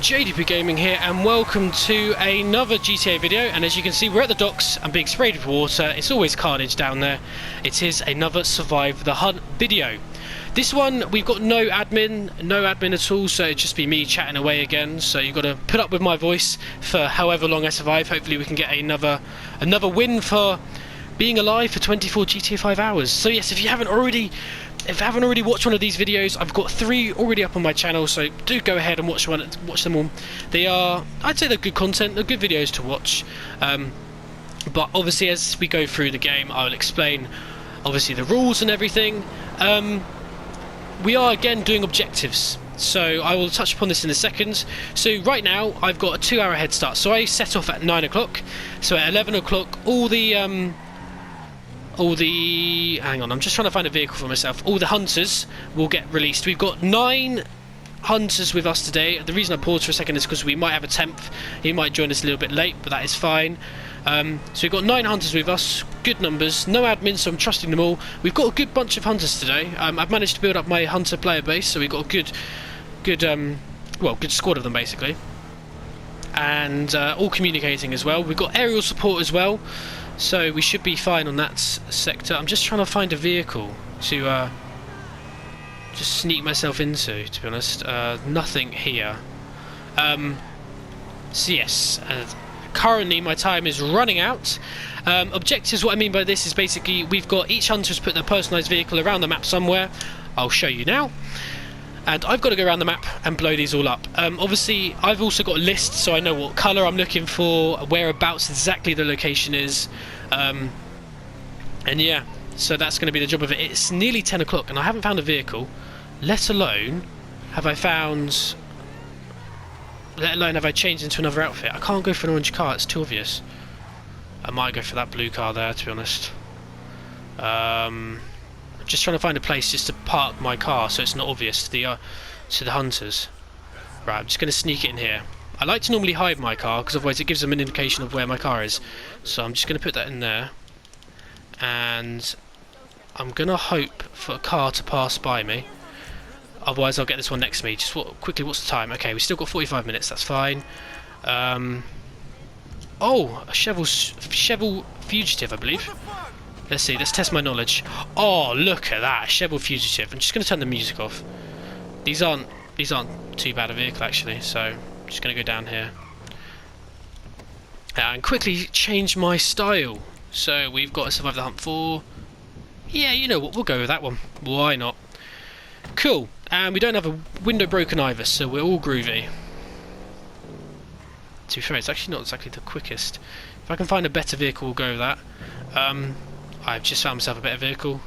JDP Gaming here, and welcome to another GTA video. And as you can see, we're at the docks. I'm being sprayed with water. It's always carnage down there. It is another Survive the Hunt video. This one, we've got no admin at all, so it'd just be me chatting away again. So you've got to put up with my voice for however long I survive. Hopefully we can get another win for being alive for 24 GTA 5 hours. So yes, if you haven't already watched one of these videos, I've got 3 already up on my channel, so do go ahead and watch them all. They are, I'd say they're good content, they're good videos to watch. But obviously as we go through the game, I will explain obviously the rules and everything. We are again doing objectives, so I will touch upon this in a second. So right now I've got a 2-hour head start, so I set off at 9 o'clock. So at 11 o'clock all the hang on, I'm just trying to find a vehicle for myself. All the hunters will get released. We've got 9 hunters with us today. The reason I paused for a second is because we might have a 10th. He might join us a little bit late, but that is fine. So we've got 9 hunters with us. Good numbers. No admin, so I'm trusting them all. We've got a good bunch of hunters today. I've managed to build up my hunter player base, so we've got a good squad of them basically. And all communicating as well. We've got aerial support as well. So we should be fine on that sector. I'm just trying to find a vehicle to just sneak myself into, to be honest. Nothing here. So yes, currently my time is running out. Objectives, what I mean by this is basically we've got each hunter's put their personalised vehicle around the map somewhere. I'll show you now. And I've got to go around the map and blow these all up. Obviously, I've also got a list, so I know what colour I'm looking for, whereabouts exactly the location is. And yeah, so that's going to be the job of it. It's nearly 10 o'clock and I haven't found a vehicle, let alone have I changed into another outfit. I can't go for an orange car, it's too obvious. I might go for that blue car there, to be honest. Just trying to find a place just to park my car so it's not obvious to the hunters. Right, I'm just going to sneak it in here. I like to normally hide my car because otherwise it gives them an indication of where my car is. So I'm just going to put that in there. And I'm going to hope for a car to pass by me. Otherwise I'll get this one next to me. Just quickly, what's the time? Okay, we've still got 45 minutes, that's fine. Oh, a shovel fugitive, I believe. Let's see, let's test my knowledge. Oh, look at that, a shovel fugitive. I'm just going to turn the music off. These aren't too bad a vehicle actually, so I'm just going to go down here. And quickly change my style. So we've got to survive the hunt for... Yeah, you know what, we'll go with that one. Why not? Cool. And we don't have a window broken either, so we're all groovy. To be fair, it's actually not exactly the quickest. If I can find a better vehicle, we'll go with that. I've just found myself a better vehicle.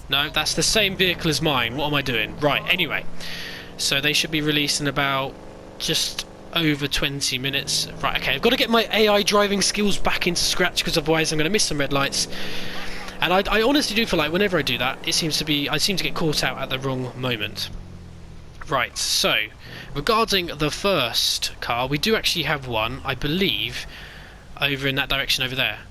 No, that's the same vehicle as mine. What am I doing? Right, anyway. So they should be released in about just over 20 minutes. Right, okay, I've got to get my AI driving skills back into scratch because otherwise I'm going to miss some red lights. And I honestly do feel like whenever I do that, I seem to get caught out at the wrong moment. Right, so regarding the first car, we do actually have one, I believe, over in that direction over there.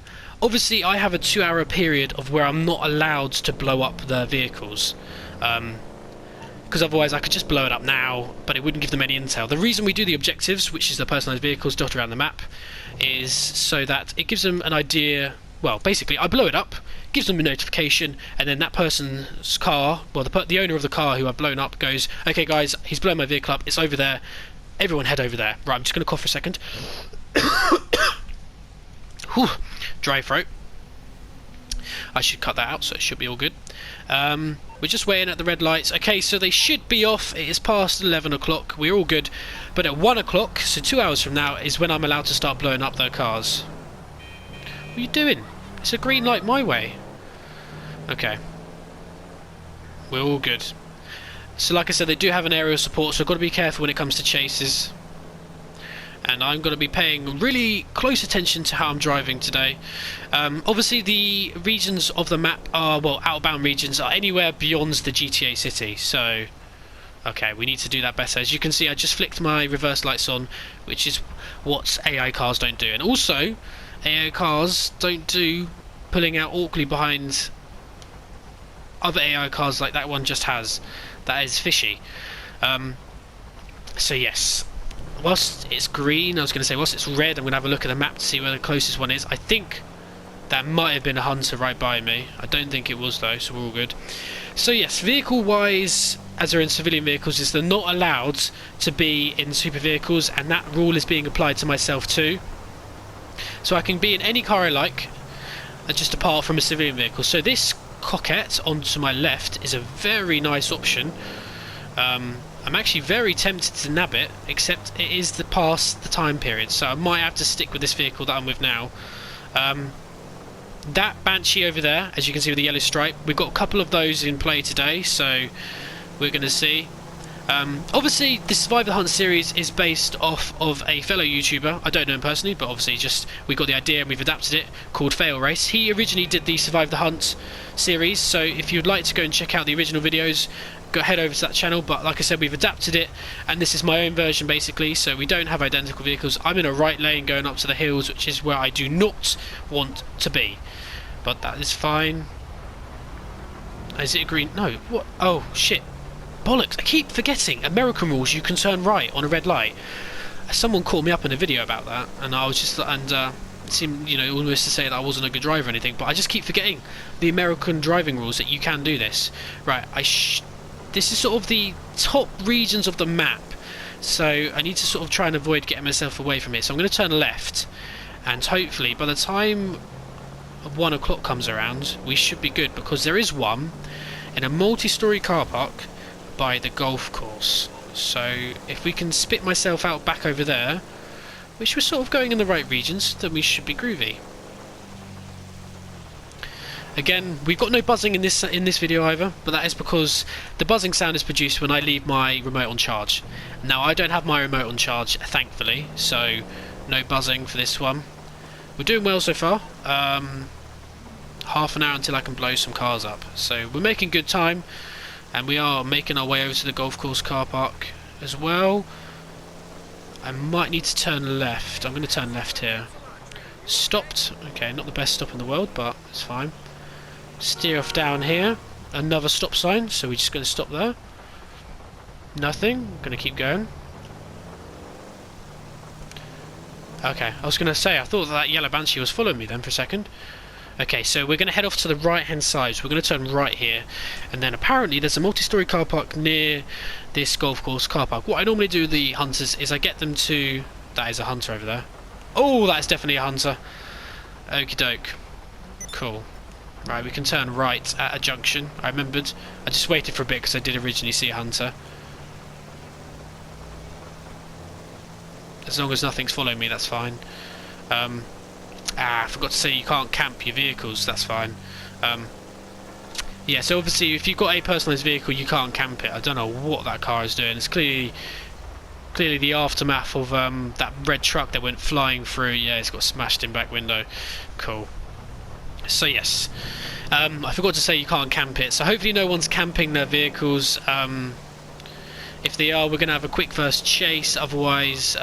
Obviously, I have a 2-hour period of where I'm not allowed to blow up the vehicles. Because otherwise I could just blow it up now, but it wouldn't give them any intel. The reason we do the objectives, which is the personalised vehicles dotted around the map, is so that it gives them an idea. Well, basically, I blow it up, gives them a notification, and then that person's car, well, the owner of the car who I've blown up goes, okay guys, he's blown my vehicle up, it's over there, everyone head over there. Right, I'm just going to cough for a second. Whew, dry throat. I should cut that out, so it should be all good. We're just waiting at the red lights. Okay, so they should be off. It is past 11 o'clock. We're all good. But at 1 o'clock, so 2 hours from now, is when I'm allowed to start blowing up their cars. What are you doing? It's a green light my way. Okay. We're all good. So like I said, they do have an aerial support, so I've got to be careful when it comes to chases. And I'm going to be paying really close attention to how I'm driving today. Obviously the regions of the map are, well, outbound regions are anywhere beyond the GTA city, so okay, we need to do that better. As you can see, I just flicked my reverse lights on, which is what AI cars don't do. And also, AI cars don't do pulling out awkwardly behind other AI cars like that one just has. That is fishy. So yes, whilst it's green, I was going to say whilst it's red, I'm going to have a look at the map to see where the closest one is. I think that might have been a hunter right by me. I don't think it was though, so we're all good. So yes, vehicle wise, as they're in civilian vehicles, is they're not allowed to be in super vehicles, and that rule is being applied to myself too. So I can be in any car I like, just apart from a civilian vehicle. So this Coquette onto my left is a very nice option. I'm actually very tempted to nab it, except it is past the time period, so I might have to stick with this vehicle that I'm with now. That Banshee over there, as you can see with the yellow stripe, we've got a couple of those in play today, so we're going to see. Obviously, the Survive the Hunt series is based off of a fellow YouTuber. I don't know him personally, but obviously just we got the idea and we've adapted it, called Failrace. He originally did the Survive the Hunt series, so if you'd like to go and check out the original videos, go head over to that channel. But like I said, we've adapted it, and this is my own version basically, so we don't have identical vehicles. I'm in a right lane going up to the hills, which is where I do not want to be, but that is fine. Is it a green? No, what? Oh shit, bollocks, I keep forgetting American rules, you can turn right on a red light. Someone called me up in a video about that, and I was just, and it seemed, you know, almost to say that I wasn't a good driver or anything, but I just keep forgetting the American driving rules, that you can do this. Right, this is sort of the top regions of the map, so I need to sort of try and avoid getting myself away from it. So I'm going to turn left, and hopefully by the time 1 o'clock comes around, we should be good, because there is one in a multi-storey car park by the golf course. So if we can spit myself out back over there, which we're sort of going in the right regions, then we should be groovy. Again, we've got no buzzing in this video either, but that is because the buzzing sound is produced when I leave my remote on charge. Now I don't have my remote on charge, thankfully, so no buzzing for this one. We're doing well so far. Half an hour until I can blow some cars up, so we're making good time. And we are making our way over to the golf course car park as well. I might need to turn left. I'm going to turn left here. Stopped. Okay, not the best stop in the world, but it's fine. Steer off down here. Another stop sign, so we're just going to stop there. Nothing. I'm going to keep going. Okay, I was going to say, I thought that yellow Banshee was following me then for a second. Okay, so we're going to head off to the right hand side, so we're going to turn right here, and then apparently there's a multi-storey car park near this golf course car park. What I normally do with the hunters is I get them to... That is a hunter over there. Oh, that's definitely a hunter. Okie doke. Cool. Right, we can turn right at a junction. I remembered. I just waited for a bit because I did originally see a hunter. As long as nothing's following me, that's fine. I forgot to say you can't camp your vehicles, that's fine. Yeah, so obviously if you've got a personalised vehicle you can't camp it. I don't know what that car is doing. It's clearly the aftermath of that red truck that went flying through. Yeah, it's got smashed in back window. Cool. So yes, I forgot to say you can't camp it, so hopefully no one's camping their vehicles. If they are, we're going to have a quick first chase, otherwise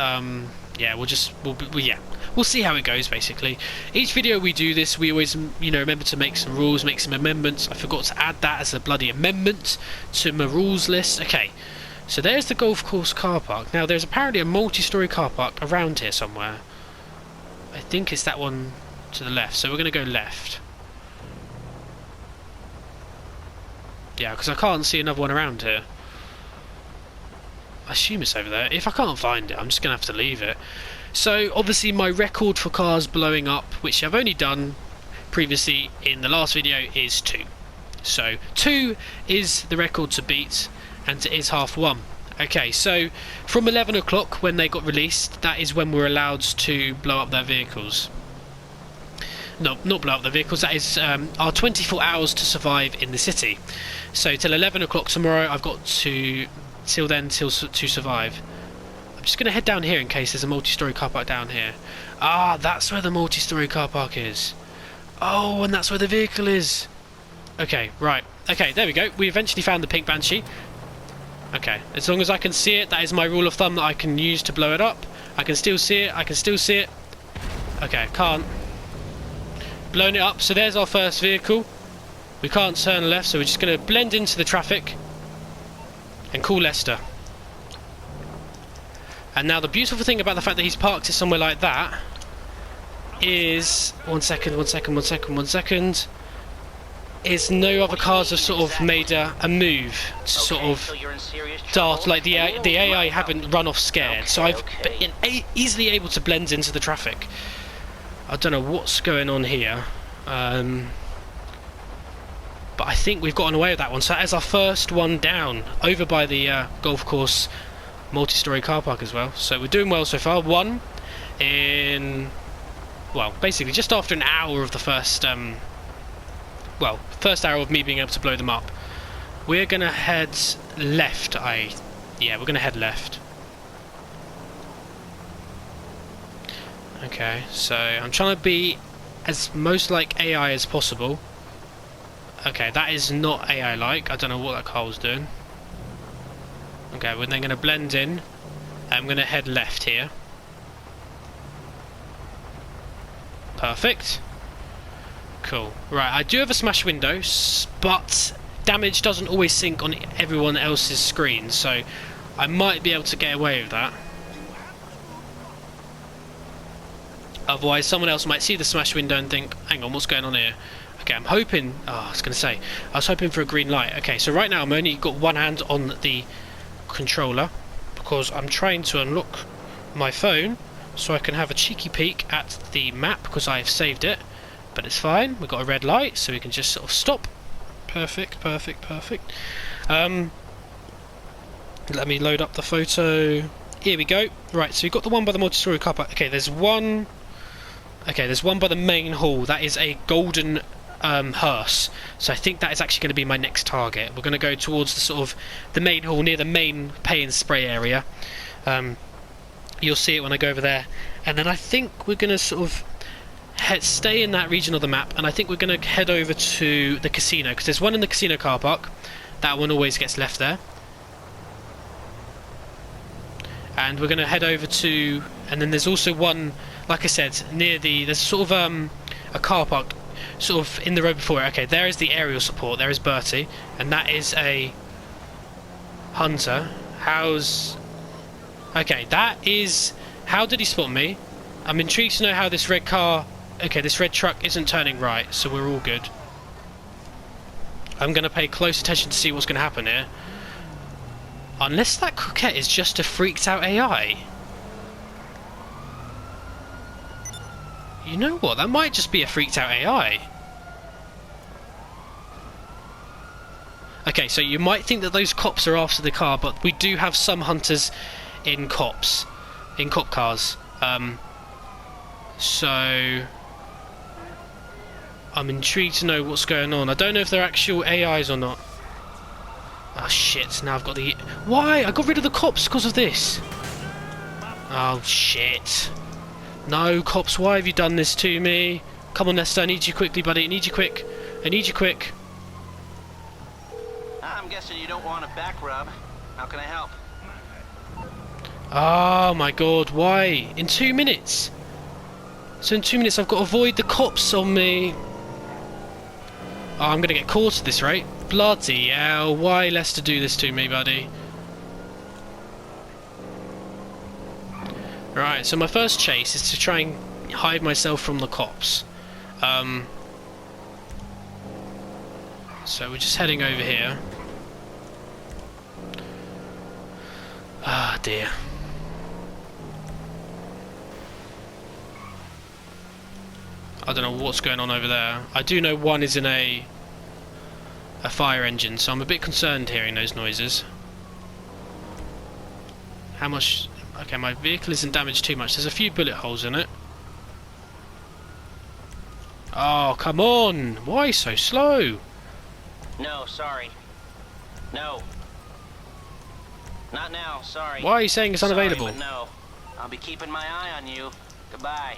yeah, we'll see how it goes basically. Each video we do this, we always, you know, remember to make some rules, make some amendments. I forgot to add that as a bloody amendment to my rules list. Okay, so there's the golf course car park. Now there's apparently a multi-storey car park around here somewhere. I think it's that one to the left, so we're going to go left. Yeah, because I can't see another one around here. I assume it's over there. If I can't find it, I'm just going to have to leave it. So obviously my record for cars blowing up, which I've only done previously in the last video, is 2. So 2 is the record to beat, and it is half 1. Okay, so from 11 o'clock when they got released, that is when we're allowed to blow up their vehicles. No, not blow up their vehicles, that is our 24 hours to survive in the city. So till 11 o'clock tomorrow I've got to, to survive. I'm just going to head down here in case there's a multi-storey car park down here. Ah, that's where the multi-storey car park is. Oh, and that's where the vehicle is. Okay, right. Okay, there we go. We eventually found the pink Banshee. Okay, as long as I can see it, that is my rule of thumb that I can use to blow it up. I can still see it, I can still see it. Okay, can't. Blown it up, so there's our first vehicle. We can't turn left, so we're just going to blend into the traffic and call Leicester. And now the beautiful thing about the fact that he's parked it somewhere like that is... One second, is no other cars have sort of made a move to sort of dart, like the AI haven't run off scared, so I've been easily able to blend into the traffic. I don't know what's going on here, but I think we've gotten away with that one. So that is our first one down, over by the golf course multi-storey car park as well. So we're doing well so far. One in, well, basically just after an hour of the first first hour of me being able to blow them up. We're gonna head left. Yeah, we're gonna head left. Okay, so I'm trying to be as most like AI as possible. Okay, that is not AI like. I don't know what that car was doing. Okay, we're then gonna blend in. I'm gonna head left here. Perfect. Cool. Right, I do have a smashed window, but damage doesn't always sync on everyone else's screen, so I might be able to get away with that. Otherwise, someone else might see the smashed window and think, hang on, what's going on here? Okay, I'm hoping... Oh, I was going to say, I was hoping for a green light. Okay, so right now I'm only got one hand on the controller because I'm trying to unlock my phone so I can have a cheeky peek at the map because I have saved it. But it's fine, we've got a red light, so we can just sort of stop. Perfect. Let me load up the photo. Here we go. Right, so we've got the one by the multi-storey car park. Okay, there's one by the main hall. That is a golden hearse. So I think that is actually going to be my next target. We're going to go towards the sort of the main hall near the main pay and spray area. You'll see it when I go over there. And then I think we're going to sort of stay in that region of the map, and I think we're going to head over to the casino, because there's one in the casino car park. That one always gets left there. And we're going to head over to, and then there's also one, like I said, near the, there's sort of a car park sort of in the road before it. Okay, there is the aerial support, there is Bertie, and that is a hunter. Okay, that is, how did he spot me? I'm intrigued to know how this red car... Okay, this red truck isn't turning right, so we're all good. I'm going to pay close attention to see what's going to happen here. Unless that coquette is just a freaked out AI. You know what? That might just be a freaked out AI. Okay, so you might think that those cops are after the car, but we do have some hunters in cop cars. So I'm intrigued to know what's going on. I don't know if they're actual AIs or not. Oh shit, now I've got the... Why? I got rid of the cops because of this. Oh shit. No, cops, why have you done this to me? Come on, Lester, I need you quickly, buddy. I need you quick. I'm guessing you don't want a back rub. How can I help? Oh my god, why? In 2 minutes? So in 2 minutes I've got to avoid the cops on me. Oh, I'm going to get caught at this rate. Bloody hell, why Lester do this to me, buddy? Right, so my first chase is to try and hide myself from the cops. So we're just heading over here. Ah, dear. I don't know what's going on over there. I do know one is in a fire engine, so I'm a bit concerned hearing those noises. How much... Okay, my vehicle isn't damaged too much. There's a few bullet holes in it. Oh, come on! Why so slow? No, sorry. No. Not now, sorry. Why are you saying it's unavailable? Sorry, but no. I'll be keeping my eye on you. Goodbye.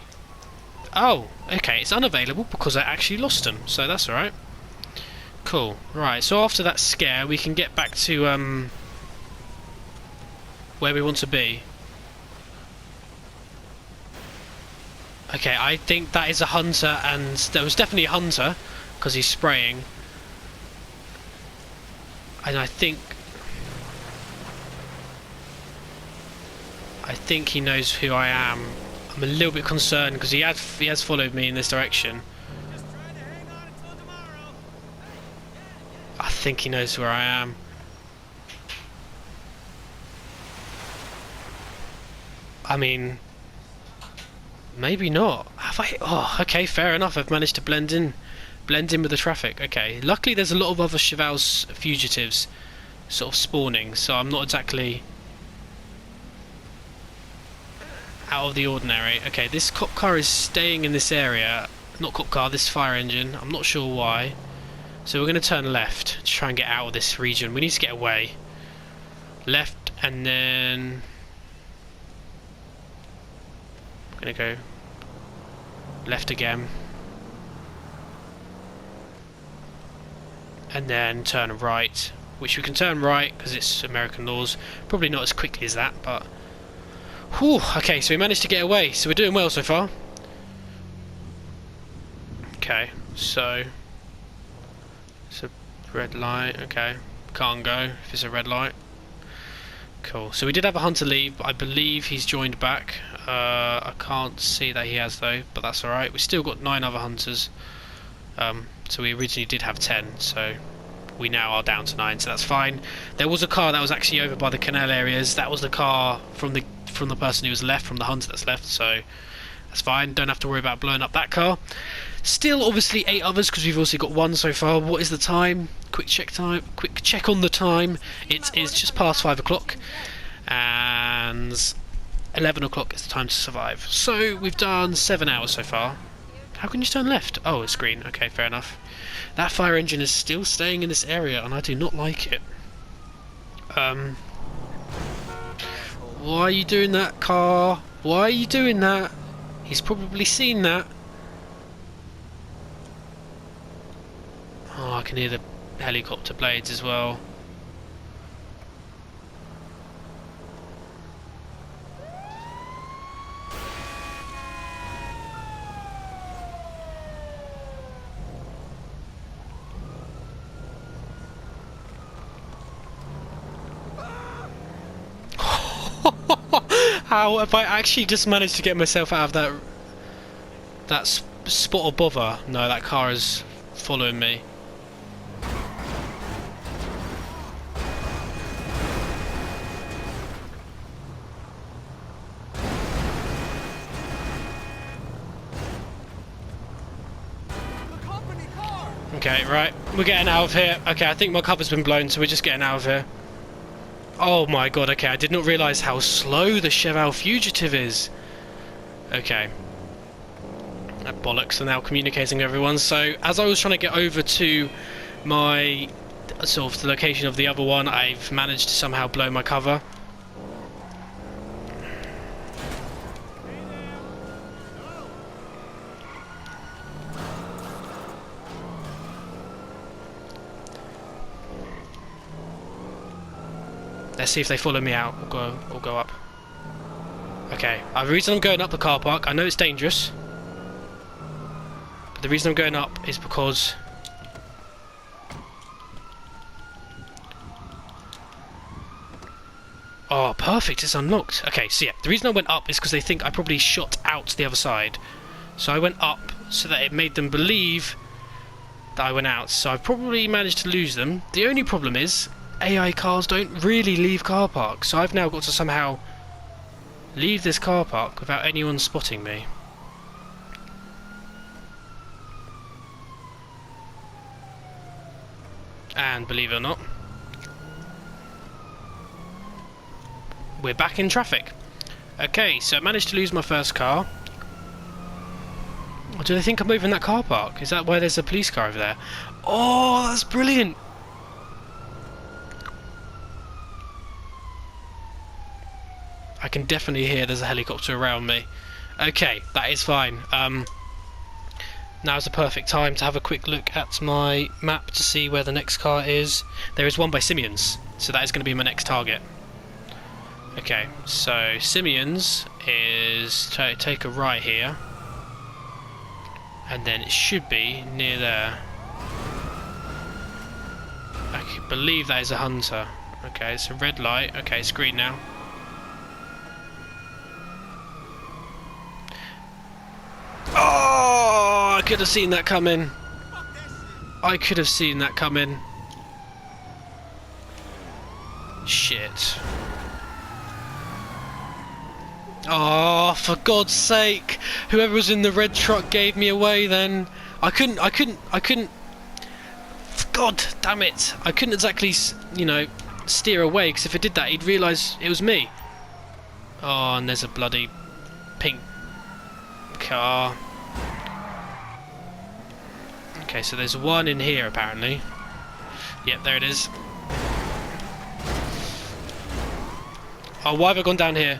Oh, okay, it's unavailable because I actually lost him, so that's alright. Cool. Right, so after that scare, we can get back to where we want to be. Okay, I think that is a hunter, and there was definitely a hunter because he's spraying. And I think think he knows who I am. I'm a little bit concerned because he has followed me in this direction. I think he knows where I am. I mean, maybe not. Have I? Oh, okay, fair enough. I've managed to blend in with the traffic. Okay, luckily there's a lot of other Cheval's fugitives sort of spawning, so I'm not exactly out of the ordinary. Okay, this cop car is staying in this area. Not cop car, this fire engine. I'm not sure why. So we're going to turn left to try and get out of this region. We need to get away. Left, and then I'm going to go left again. And then turn right, which we can turn right because it's American laws. Probably not as quickly as that, but whew, okay, so we managed to get away, so we're doing well so far. Okay, so it's a red light. Okay, can't go if it's a red light. Cool, so we did have a hunter leave, but I believe he's joined back. I can't see that he has though, but that's alright. We've still got 9 other hunters. So we originally did have 10, so we now are down to 9, so that's fine. There was a car that was actually over by the canal areas. That was the car from the person who was left, from the hunter that's left, so that's fine. Don't have to worry about blowing up that car. Still, obviously, 8 others because we've also got 1 so far. What is the time? Quick check on the time. It is just past 5 o'clock, and 11 o'clock is the time to survive. So we've done 7 hours so far. How can you turn left? Oh, it's green. Okay, fair enough. That fire engine is still staying in this area, and I do not like it. Why are you doing that, car? Why are you doing that? He's probably seen that. Oh, I can hear the helicopter blades as well. How have I actually just managed to get myself out of that spot of bother? No, that car is following me. Okay, right, we're getting out of here. Okay, I think my cover's been blown, so we're just getting out of here. Oh my god, okay, I did not realise how slow the Cheval fugitive is. Okay. That bollocks are now communicating with everyone. So, as I was trying to get over to my, sort of the location of the other one, I've managed to somehow blow my cover. Let's see if they follow me out or go up. Okay, the reason I'm going up the car park, I know it's dangerous, but the reason I'm going up is because oh, perfect, it's unlocked. Okay, so yeah, the reason I went up is because they think I probably shot out the other side. So I went up so that it made them believe that I went out. So I've probably managed to lose them. The only problem is AI cars don't really leave car parks, so I've now got to somehow leave this car park without anyone spotting me. And believe it or not, we're back in traffic. Okay, so I managed to lose my first car. Do they think I'm moving that car park? Is that why there's a police car over there? Oh, that's brilliant! I can definitely hear there's a helicopter around me. Okay, that is fine. Now's the perfect time to have a quick look at my map to see where the next car is. There is one by Simeon's, so that is going to be my next target. Okay, so Simeon's is take a right here, and then it should be near there. I believe that is a hunter. Okay, it's a red light. Okay, it's green now. could have seen that coming. I could have seen that coming. Shit. Oh, for God's sake! Whoever was in the red truck gave me away then. I couldn't. God damn it! I couldn't exactly, you know, steer away, because if I did that, he'd realise it was me. Oh, and there's a bloody pink car. Okay, so there's one in here apparently. Yep, there it is. Oh, why have I gone down here?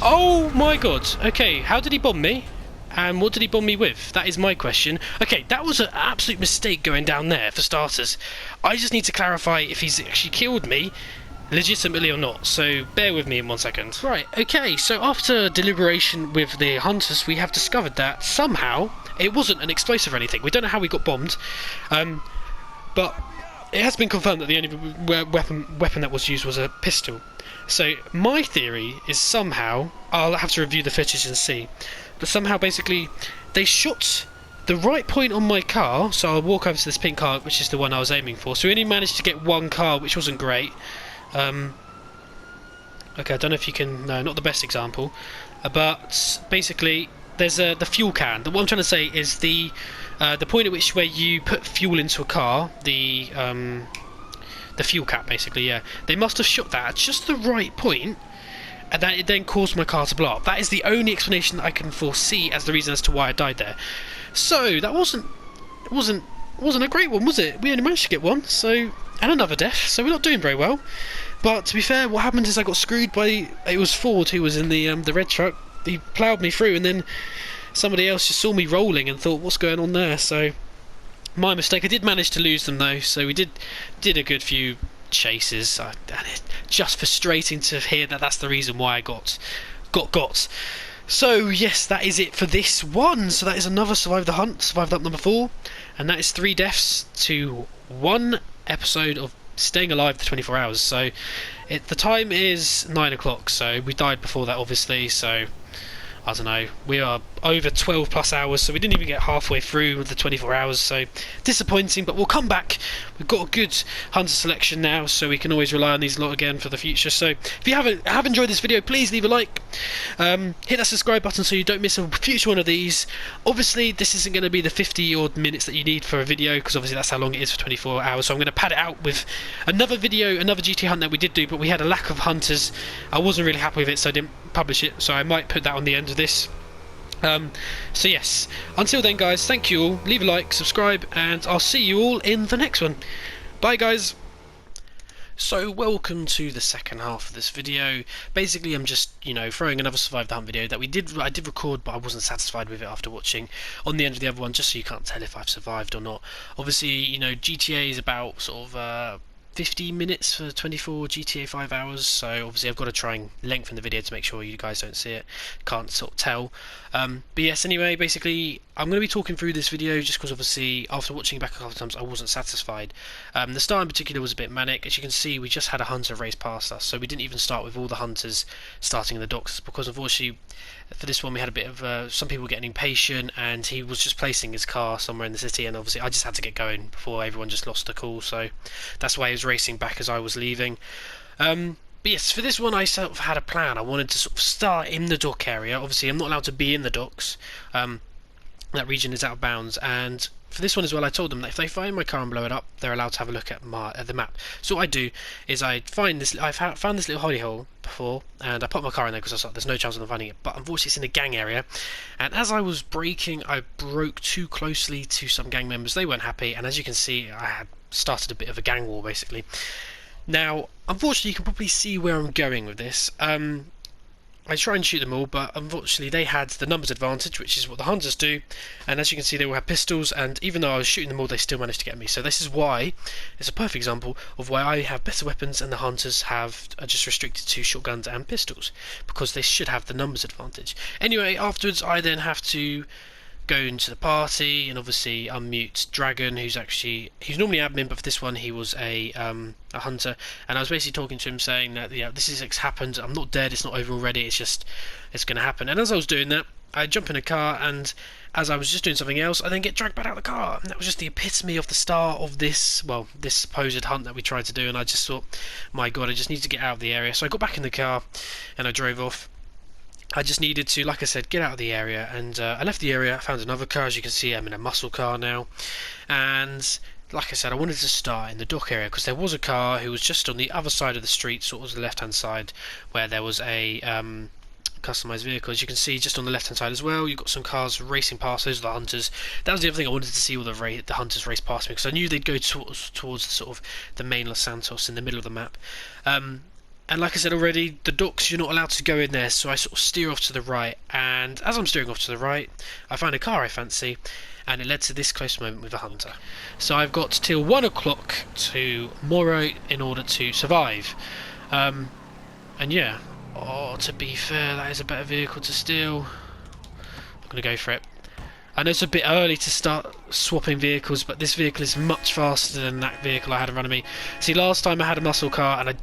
Oh my God! Okay, how did he bomb me? And what did he bomb me with? That is my question. Okay, that was an absolute mistake going down there, for starters. I just need to clarify if he's actually killed me legitimately or not, so bear with me in 1 second. Right, okay, so after deliberation with the hunters, we have discovered that somehow it wasn't an explosive or anything. We don't know how we got bombed, but it has been confirmed that the only weapon that was used was a pistol. So my theory is somehow, I'll have to review the footage and see, but somehow basically they shot the right point on my car, so I'll walk over to this pink car, which is the one I was aiming for. So we only managed to get one car, which wasn't great. Okay, I don't know if you can... No, not the best example. But basically, there's the fuel can. What I'm trying to say is the point at which where you put fuel into a car, the fuel cap, basically, yeah. They must have shot that at just the right point, and that it then caused my car to blow up. That is the only explanation that I can foresee as the reason as to why I died there. So that wasn't a great one, was it? We only managed to get one, so, and another death. So we're not doing very well. But to be fair, what happened is I got screwed by, it was Ford who was in the red truck. He ploughed me through, and then somebody else just saw me rolling and thought, what's going on there? So my mistake. I did manage to lose them though, so we did a good few chases, and it's just frustrating to hear that that's the reason why I got. So yes, that is it for this one. So that is another Survive the Hunt, Survived Up number 4, and that is 3 deaths to 1 episode of staying alive for 24 hours. So the time is 9 o'clock, so we died before that obviously, so I don't know, we are over 12 plus hours, so we didn't even get halfway through with the 24 hours, so disappointing, but we'll come back. We've got a good hunter selection now, so we can always rely on these lot again for the future. So if you have enjoyed this video, please leave a like, hit that subscribe button so you don't miss a future one of these. Obviously this isn't going to be the 50 odd minutes that you need for a video, because obviously that's how long it is for 24 hours, so I'm going to pad it out with another video, another GT hunt that we did do, but we had a lack of hunters. I wasn't really happy with it, so I didn't publish it, so I might put that on the end of this. So yes, until then guys, thank you all, leave a like, subscribe, and I'll see you all in the next one. Bye guys. So welcome to the second half of this video. Basically I'm just, you know, throwing another Survive the Hunt video that I did record, but I wasn't satisfied with it after watching on the end of the other one, just so you can't tell if I've survived or not. Obviously, you know, GTA is about sort of 15 minutes for 24, GTA 5 hours, so obviously I've got to try and lengthen the video to make sure you guys don't see it, can't sort of tell. But yes, anyway, basically I'm going to be talking through this video just because obviously after watching it back a couple of times I wasn't satisfied. The start in particular was a bit manic. As you can see, we just had a hunter race past us, so we didn't even start with all the hunters starting in the docks, because unfortunately for this one we had a bit of some people getting impatient, and he was just placing his car somewhere in the city, and obviously I just had to get going before everyone just lost the call, so that's why he was racing back as I was leaving. But yes, for this one I sort of had a plan. I wanted to sort of start in the dock area. Obviously I'm not allowed to be in the docks, that region is out of bounds, and for this one as well I told them that if they find my car and blow it up, they're allowed to have a look at the map. So what I do is I've found this little hidey hole before, and I put my car in there because I thought there's no chance of them finding it, but unfortunately it's in a gang area, and as I was braking I broke too closely to some gang members. They weren't happy, and as you can see I had started a bit of a gang war basically. Now unfortunately you can probably see where I'm going with this. I try and shoot them all, but unfortunately they had the numbers advantage, which is what the hunters do, and as you can see they all had pistols, and even though I was shooting them all they still managed to get me. So this is why it's a perfect example of why I have better weapons and the hunters are just restricted to shotguns and pistols, because they should have the numbers advantage. Anyway, afterwards I then have to go into the party and obviously unmute Dragon, he's normally admin, but for this one he was a hunter, and I was basically talking to him saying that this is happened, I'm not dead, it's not over already, it's going to happen. And as I was doing that, I jump in a car, and as I was just doing something else, I then get dragged back out of the car, and that was just the epitome of the start of this supposed hunt that we tried to do. And I just thought, my god, I just need to get out of the area. So I got back in the car and I drove off. I just needed to, like I said, get out of the area, and I left the area, I found another car. As you can see, I'm in a muscle car now, and like I said, I wanted to start in the dock area because there was a car who was just on the other side of the street, sort of the left hand side, where there was a customized vehicle. As you can see, just on the left hand side as well, you've got some cars racing past. Those are the hunters. That was the other thing, I wanted to see all the hunters race past me, because I knew they'd go towards the sort of the main Los Santos in the middle of the map. And like I said already, the docks, you're not allowed to go in there, so I sort of steer off to the right, and as I'm steering off to the right, I find a car I fancy, and it led to this close moment with a hunter. So I've got till 1 o'clock tomorrow in order to survive. And yeah, to be fair, that is a better vehicle to steal. I'm going to go for it. I know it's a bit early to start swapping vehicles, but this vehicle is much faster than that vehicle I had in front of me. See, last time I had a muscle car, and I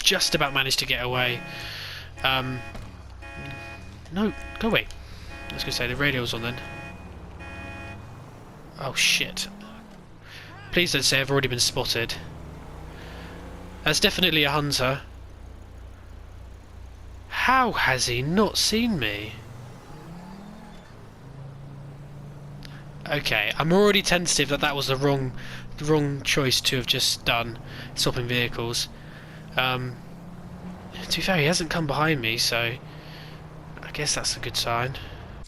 just about managed to get away. No, go away. I was going to say, the radio's on then. Oh shit. Please don't say I've already been spotted. That's definitely a hunter. How has he not seen me? Okay, I'm already tentative that was the wrong choice to have just done, swapping vehicles. To be fair, he hasn't come behind me, so I guess that's a good sign.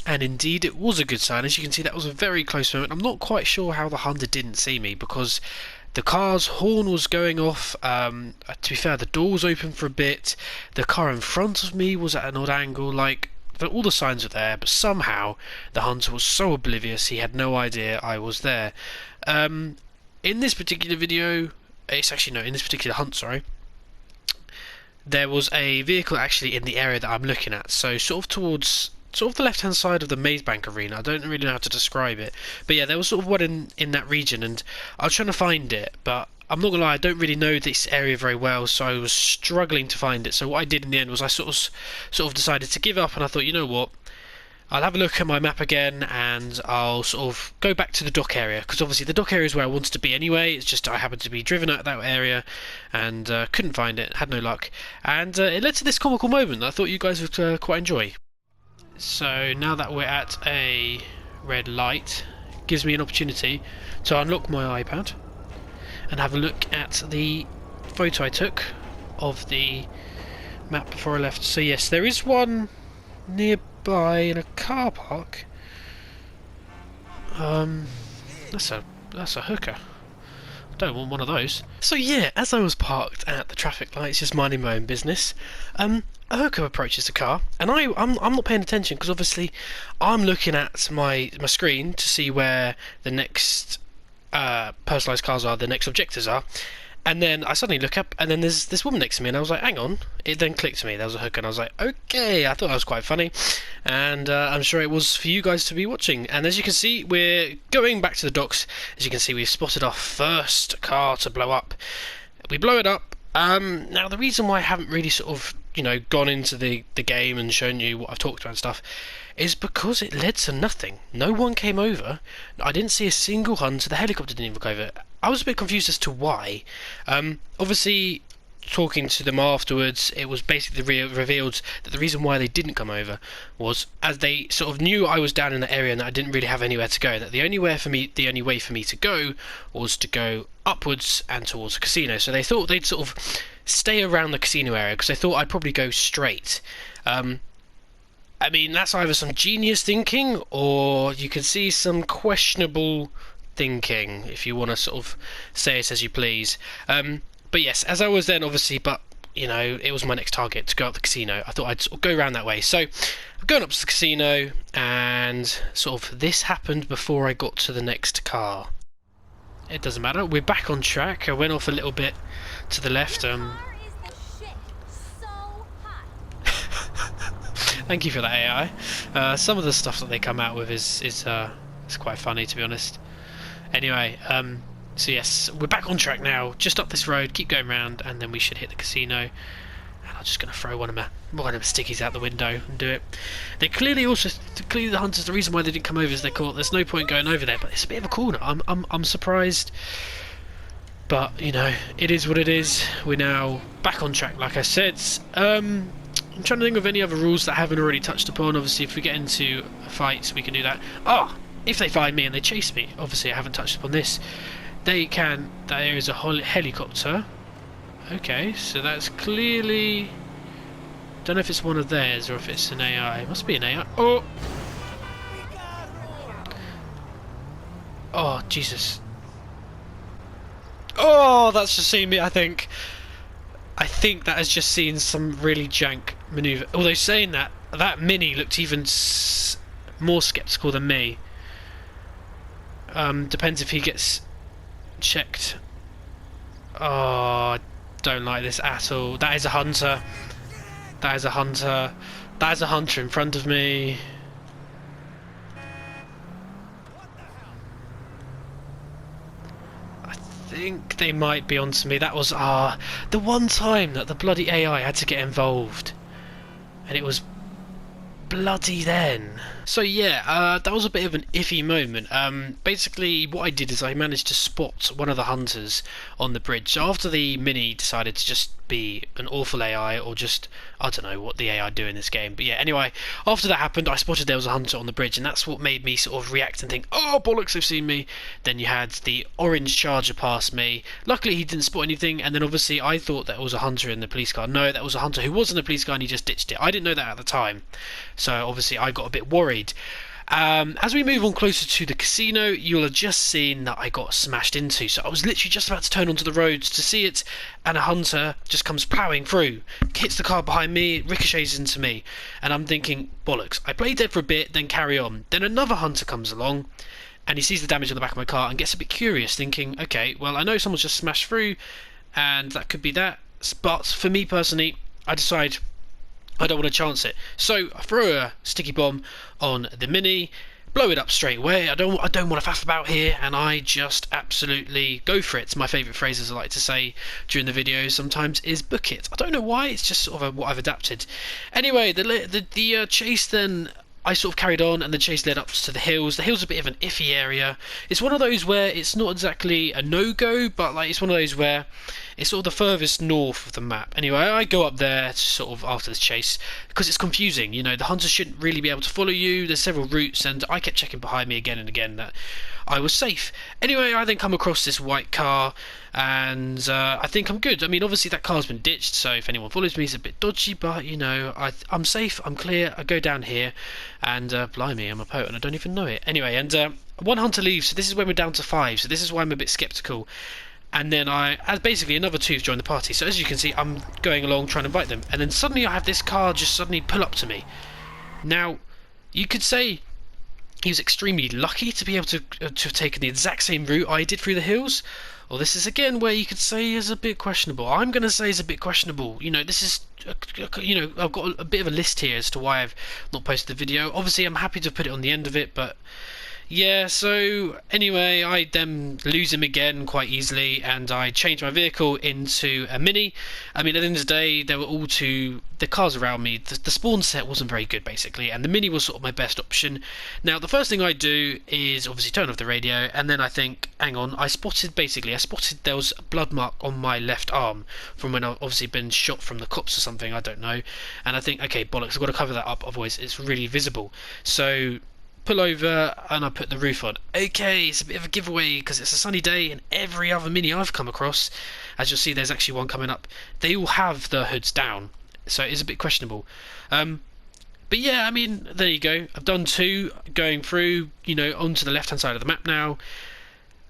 And indeed, it was a good sign. As you can see, that was a very close moment. I'm not quite sure how the hunter didn't see me, because the car's horn was going off. To be fair, the door was open for a bit. The car in front of me was at an odd angle. Like, all the signs were there, but somehow the hunter was so oblivious he had no idea I was there. In this particular video, in this particular hunt, sorry, there was a vehicle actually in the area that I'm looking at, so sort of the left hand side of the Maze Bank arena. I don't really know how to describe it, but yeah, there was sort of one in that region, and I was trying to find it, but I'm not gonna lie, I don't really know this area very well, so I was struggling to find it. So what I did in the end was I sort of decided to give up, and I thought, you know what, I'll have a look at my map again, and I'll sort of go back to the dock area, because obviously the dock area is where I wanted to be anyway. It's just I happened to be driven out of that area and couldn't find it, had no luck, and it led to this comical moment that I thought you guys would quite enjoy. So now that we're at a red light, it gives me an opportunity to unlock my iPad and have a look at the photo I took of the map before I left. So yes, there is one nearby in a car park. That's a hooker. I don't want one of those. So yeah, as I was parked at the traffic lights, just minding my own business, a hooker approaches the car, and I'm not paying attention, because obviously I'm looking at my screen to see where the next personalised cars are, the next objectives are. And then I suddenly look up, and then there's this woman next to me, and I was like, hang on. It then clicked to me, there was a hooker, and I was like, okay. I thought that was quite funny, and I'm sure it was for you guys to be watching. And as you can see, we're going back to the docks. As you can see, we've spotted our first car to blow up. We blow it up. Now, the reason why I haven't really sort of, gone into the game and shown you what I've talked about and stuff is because it led to nothing. No one came over. I didn't see a single hunter. The helicopter didn't even go over. I was a bit confused as to why. Obviously, talking to them afterwards, it was basically revealed that the reason why they didn't come over was as they sort of knew I was down in that area and that I didn't really have anywhere to go. And that the only way for me to go was to go upwards and towards the casino. So they thought they'd sort of stay around the casino area, because they thought I'd probably go straight. I mean, that's either some genius thinking, or you could see some questionable thinking, if you want to sort of say it as you please. But yes, as I was then obviously, it was my next target to go up the casino. I thought I'd sort of go around that way. So I'm going up to the casino, and sort of this happened before I got to the next car. It doesn't matter. We're back on track. I went off a little bit to the left. Thank Thank you for that AI. Some of the stuff that they come out with is quite funny, to be honest. Anyway, so yes, we're back on track now. Just up this road, keep going round, and then we should hit the casino. And I'm just going to throw one of my stickies out the window and do it. They clearly the hunters. The reason why they didn't come over is they thought there's no point going over there. But it's a bit of a corner. I'm surprised. But, you know, it is what it is. We're now back on track, like I said. I'm trying to think of any other rules that I haven't already touched upon. Obviously, if we get into fights, we can do that. If they find me and they chase me, obviously I haven't touched upon this. There is a helicopter. Okay, so that's clearly... Don't know if it's one of theirs or if it's an AI. It must be an AI. Oh, Jesus. Oh, that's just seen me, I think. I think that has just seen some really jank manoeuvre. Although saying that, that Mini looked even more sceptical than me. Depends if he gets checked. Oh, I don't like this at all. That is a hunter. That is a hunter. That is a hunter in front of me. I think they might be onto me. That was the one time that the bloody AI had to get involved, and it was bloody then. So yeah, that was a bit of an iffy moment. Basically what I did is I managed to spot one of the hunters on the bridge. So after the Mini decided to just be an awful AI, or just, I don't know what the AI do in this game, but yeah, anyway, after that happened I spotted there was a hunter on the bridge, and that's what made me sort of react and think, oh bollocks, they've seen me. Then you had the orange charger pass me. Luckily he didn't spot anything, and then obviously I thought that was a hunter in the police car. No, that was a hunter who was in the police car and he just ditched it. I didn't know that at the time, so obviously I got a bit worried. As we move on closer to the casino, you'll have just seen that I got smashed into. So I was literally just about to turn onto the roads to see it, and a hunter just comes ploughing through, hits the car behind me, ricochets into me, and I'm thinking, bollocks. I played dead for a bit, then carry on. Then another hunter comes along, and he sees the damage on the back of my car and gets a bit curious, thinking, okay, well, I know someone's just smashed through, and that could be that. But for me personally, I decide I don't want to chance it, so I throw a sticky bomb on the Mini, blow it up straight away. I don't want to faff about here, and I just absolutely go for it. My favourite phrase, as I like to say during the videos sometimes, is book it. I don't know why, it's just sort of what I've adapted. Anyway, the chase then, I sort of carried on, and the chase led up to the hills. The hills are a bit of an iffy area. It's one of those where it's not exactly a no-go, but like it's one of those where it's sort of the furthest north of the map. Anyway, I go up there sort of after this chase because it's confusing. You know, the hunters shouldn't really be able to follow you. There's several routes, and I kept checking behind me again and again that I was safe. Anyway, I then come across this white car, and I think I'm good. I mean, obviously that car's been ditched, so if anyone follows me, it's a bit dodgy, but you know, I'm safe, I'm clear. I go down here, and blimey, I'm a poet and I don't even know it. Anyway, and one hunter leaves, so this is when we're down to 5, so this is why I'm a bit sceptical. And then basically another 2 join the party. So as you can see, I'm going along trying to invite them, and then suddenly I have this car just suddenly pull up to me. Now, you could say he was extremely lucky to be able to have taken the exact same route I did through the hills. Or this is again where you could say is a bit questionable. I'm going to say is a bit questionable. You know, this is, you know, I've got a bit of a list here as to why I've not posted the video. Obviously, I'm happy to put it on the end of it, but yeah, so anyway, I then lose him again quite easily, and I change my vehicle into a Mini. I mean, at the end of the day, they were all the cars around me, the spawn set wasn't very good basically, and the Mini was sort of my best option. Now, the first thing I do is obviously turn off the radio, and then I think, hang on, I spotted there was a blood mark on my left arm from when I've obviously been shot from the cops or something, I don't know, and I think, okay, bollocks, I've got to cover that up, otherwise it's really visible. So pull over and I put the roof on. Okay, it's a bit of a giveaway because it's a sunny day, and every other Mini I've come across, as you'll see there's actually one coming up, they all have the hoods down, so it's a bit questionable. But yeah, I mean, there you go. I've done 2 going through, you know, onto the left hand side of the map now,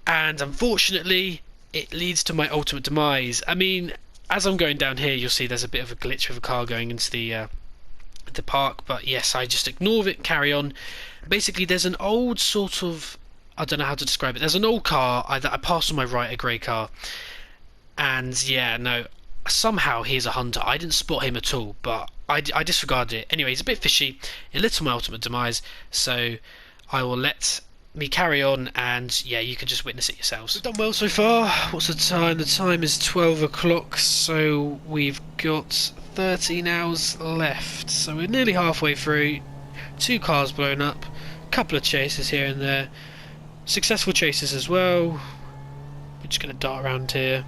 and unfortunately it leads to my ultimate demise. I mean, as I'm going down here, you'll see there's a bit of a glitch with a car going into the park, but yes, I just ignore it and carry on. Basically, there's an old sort of, I don't know how to describe it, there's an old car that I passed on my right, a grey car, and yeah, no, somehow he's a hunter. I didn't spot him at all, but I disregarded it. Anyway, it's a bit fishy. It led to my ultimate demise, so I will let me carry on, and yeah, you can just witness it yourselves. We've done well so far. What's the time? The time is 12 o'clock, so we've got 13 hours left. So we're nearly halfway through. 2 cars blown up, a couple of chases here and there, successful chases as well. We're just going to dart around here.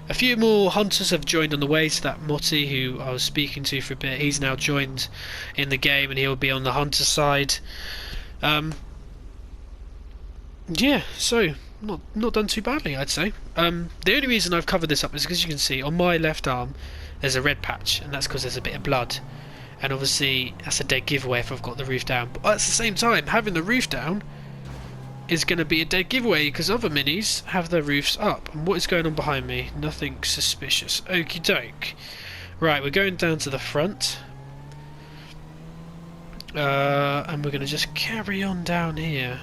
A few more hunters have joined on the way, so that Motti, who I was speaking to for a bit, he's now joined in the game and he'll be on the hunter side. Yeah, so not done too badly, I'd say. The only reason I've covered this up is because you can see on my left arm there's a red patch, and that's because there's a bit of blood. And obviously that's a dead giveaway if I've got the roof down. But at the same time, having the roof down is going to be a dead giveaway because other minis have their roofs up. And what is going on behind me? Nothing suspicious. Okie doke. Right, we're going down to the front. And we're going to just carry on down here.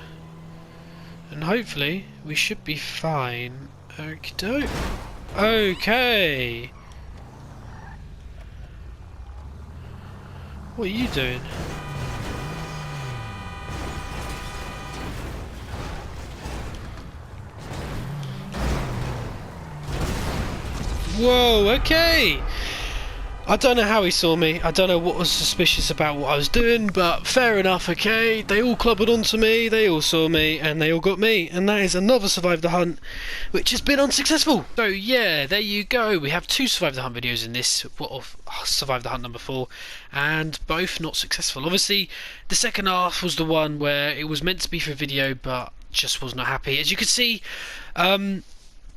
And hopefully we should be fine. Okie doke. Okay. What are you doing? Whoa, okay! I don't know how he saw me. I don't know what was suspicious about what I was doing, but fair enough, okay? They all clobbered onto me, they all saw me, and they all got me. And that is another Survive the Hunt, which has been unsuccessful. So yeah, there you go. We have 2 Survive the Hunt videos in this, of Survive the Hunt number 4, and both not successful. Obviously, the second half was the one where it was meant to be for video, but just was not happy. As you can see,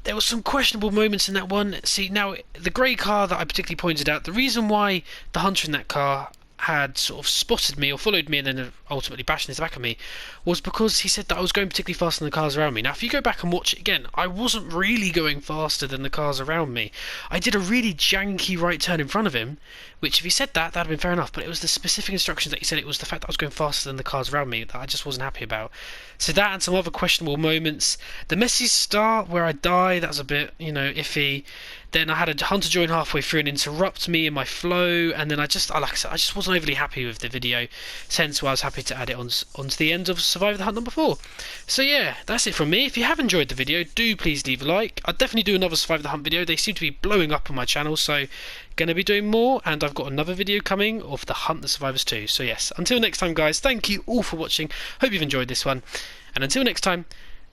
there were some questionable moments in that one. See, now, the grey car that I particularly pointed out, the reason why the hunter in that car had sort of spotted me or followed me and then ultimately bashed into the back of me was because he said that I was going particularly faster than the cars around me. Now, if you go back and watch it again, I wasn't really going faster than the cars around me. I did a really janky right turn in front of him, which if he said that, that'd have been fair enough, but it was the specific instructions that he said. It was the fact that I was going faster than the cars around me that I just wasn't happy about. So that and some other questionable moments. The messy start where I die, that was a bit, iffy. Then I had a hunter join halfway through and interrupt me in my flow, and then like I said, I just wasn't overly happy with the video, hence why I was happy to add it onto the end of Survive the Hunt number 4. So yeah, that's it from me. If you have enjoyed the video, do please leave a like. I'll definitely do another Survive the Hunt video. They seem to be blowing up on my channel, so going to be doing more, and I've got another video coming of the Hunt the Survivors 2. So yes, until next time guys, thank you all for watching. Hope you've enjoyed this one, and until next time,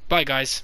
bye guys.